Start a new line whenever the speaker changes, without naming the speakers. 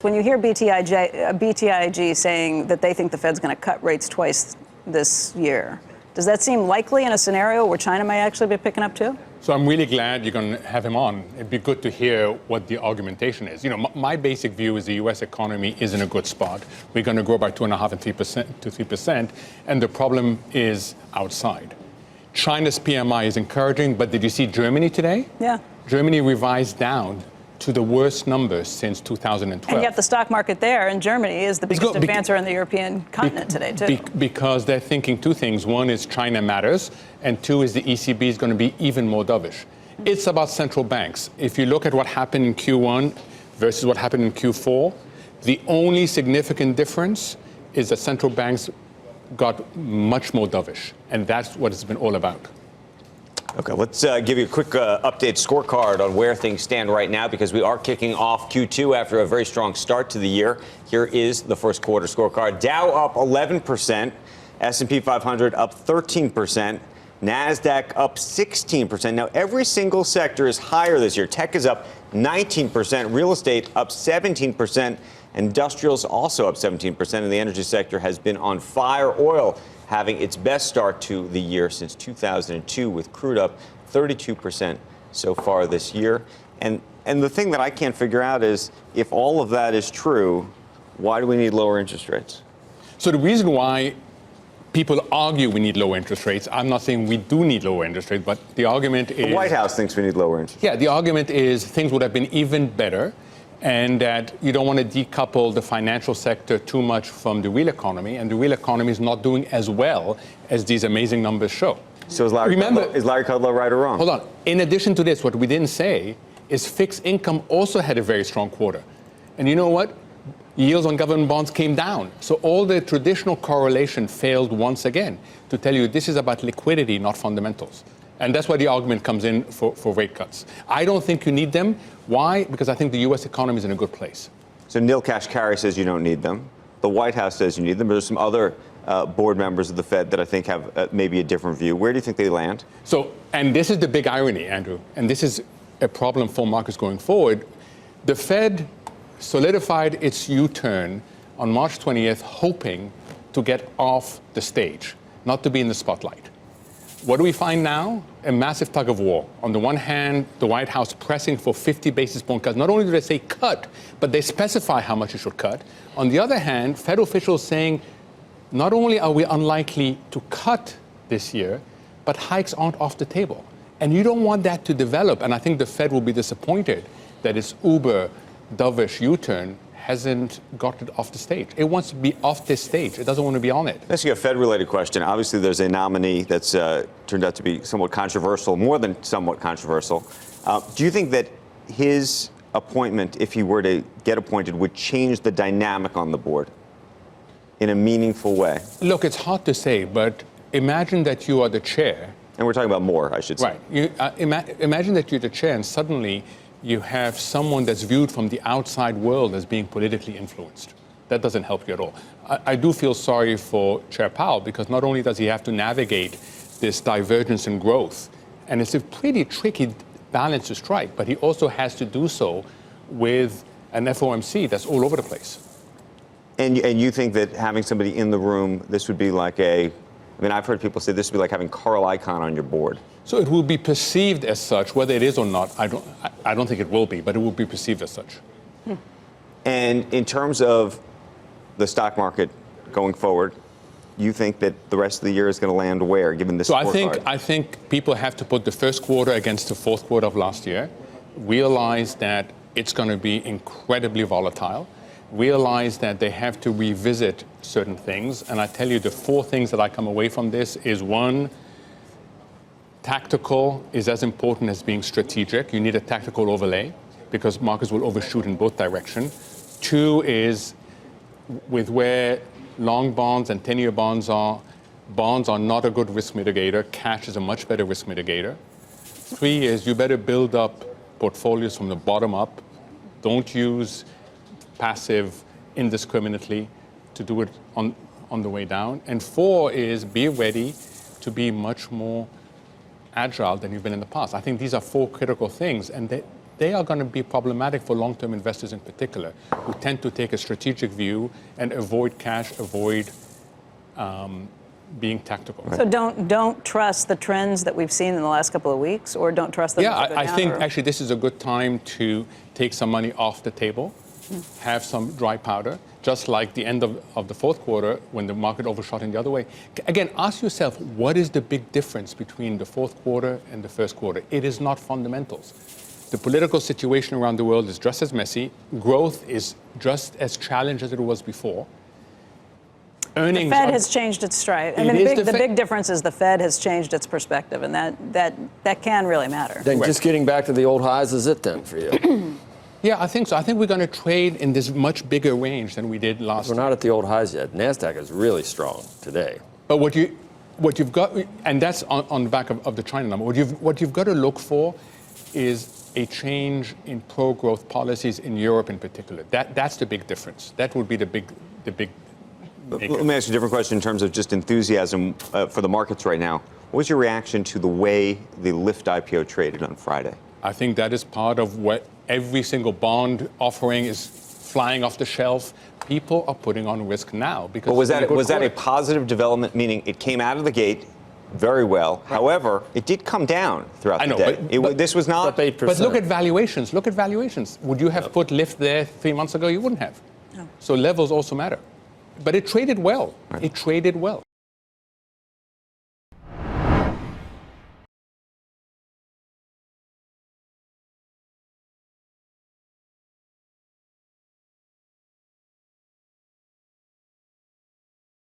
When you hear BTIG saying that they think the Fed's going to cut rates twice this year, does that seem likely in a scenario where China might actually be picking up too?
So I'm really glad you're going to have him on. It'd be good to hear what the argumentation is. You know, my basic view is the U.S. economy is in a good spot. We're going to grow by 2.5% and 3%, and the problem is outside. China's PMI is encouraging, but did you see Germany today?
Yeah.
Germany revised down to the worst numbers since 2012.
And yet the stock market there in Germany is the biggest advancer on the European continent today, too.
Because they're thinking two things. One is China matters, and two is the ECB is going to be even more dovish. It's about central banks. If you look at what happened in Q1 versus what happened in Q4, the only significant difference is that central banks got much more dovish, and that's what it's been all about.
Okay, let's give you a quick update scorecard on where things stand right now, because we are kicking off Q2 after a very strong start to the year. Here is the first quarter scorecard. Dow up 11%, S&P 500 up 13%, NASDAQ up 16%. Now, every single sector is higher this year. Tech is up 19%, real estate up 17%, industrials also up 17%, and the energy sector has been on fire. Oil having its best start to the year since 2002, with crude up 32% so far this year. And the thing that I can't figure out is, if all of that is true, why do we need lower interest rates?
So the reason why people argue we need lower interest rates, I'm not saying we do need lower interest rates, but the argument is...
The White House thinks we need lower interest rates.
Yeah, the argument is things would have been even better, and that you don't want to decouple the financial sector too much from the real economy, and the real economy is not doing as well as these amazing numbers show.
So is Larry Kudlow right or wrong?
Hold on. In addition to this, what we didn't say is fixed income also had a very strong quarter. And you know what? Yields on government bonds came down. So all the traditional correlation failed once again to tell you this is about liquidity, not fundamentals. And that's why the argument comes in for rate cuts. I don't think you need them. Why? Because I think the U.S. economy is in a good place.
So Neil Kashkari says you don't need them. The White House says you need them. There's some other board members of the Fed that I think have maybe a different view. Where do you think they land?
So, and this is the big irony, Andrew, and this is a problem for markets going forward. The Fed solidified its U-turn on March 20th, hoping to get off the stage, not to be in the spotlight. What do we find now? A massive tug of war. On the one hand, the White House pressing for 50 basis point cuts. Not only do they say cut, but they specify how much it should cut. On the other hand, Fed officials saying, not only are we unlikely to cut this year, but hikes aren't off the table. And you don't want that to develop. And I think the Fed will be disappointed that its uber dovish U-turn hasn't got it off the stage. It wants to be off this stage. It doesn't want to be on it.
Let's get a Fed-related question. Obviously, there's a nominee that's turned out to be somewhat controversial, more than somewhat controversial. Do you think that his appointment, if he were to get appointed, would change the dynamic on the board in a meaningful way?
Look, it's hard to say, but imagine that you are the chair.
And we're talking about more, I should say.
Right. Imagine that you're the chair, and suddenly you have someone that's viewed from the outside world as being politically influenced. That doesn't help you at all. I do feel sorry for Chair Powell, because not only does he have to navigate this divergence in growth, and it's a pretty tricky balance to strike, but he also has to do so with an FOMC that's all over the place.
And you think that having somebody in the room, this would be like I've heard people say this would be like having Carl Icahn on your board.
So it will be perceived as such. Whether it is or not, I don't think it will be, but it will be perceived as such.
And in terms of the stock market going forward, you think that the rest of the year is going to land where, given this scorecard?
So I think people have to put the first quarter against the fourth quarter of last year, realize that it's going to be incredibly volatile, realize that they have to revisit certain things. And I tell you, the four things that I come away from this is: one, tactical is as important as being strategic. You need a tactical overlay because markets will overshoot in both directions. Two is, with where long bonds and 10-year bonds are not a good risk mitigator. Cash is a much better risk mitigator. Three is, you better build up portfolios from the bottom up. Don't use passive indiscriminately to do it on the way down. And four is, be ready to be much more agile than you've been in the past. I think these are four critical things, and they are going to be problematic for long-term investors in particular, who tend to take a strategic view and avoid cash, avoid being tactical.
So don't trust the trends that we've seen in the last couple of weeks, or don't trust them.
Yeah,
to go
I
down,
think
or?
actually this is a good time to take some money off the table, have some dry powder, just like the end of the fourth quarter when the market overshot in the other way. Again, ask yourself, what is the big difference between the fourth quarter and the first quarter? It is not fundamentals. The political situation around the world is just as messy. Growth is just as challenged as it was before. Earnings
The Fed has changed its stride. I mean, the big difference is the Fed has changed its perspective, and that can really matter.
Then just getting back to the old highs is it then for you?
Yeah, I think so. I think we're going to trade in this much bigger range than we did last
We're
year.
not at the old highs yet. NASDAQ is really strong today.
But what you've got, and that's on the back of the China number, what you've got to look for is a change in pro-growth policies in Europe in particular. That's the big difference. That would be the big maker.
Let me ask you a different question in terms of just enthusiasm for the markets right now. What was your reaction to the way the Lyft IPO traded on Friday?
I think that is part of what every single bond offering is flying off the shelf. People are putting on risk now because.
But was that a positive development? Meaning it came out of the gate very well. Right. However, it did come down throughout the day. This was not.
Up 8%.
But look at valuations. Look at valuations. Would you have put Lyft there 3 months ago? You wouldn't have. No. So levels also matter. But it traded well. Right. It traded well.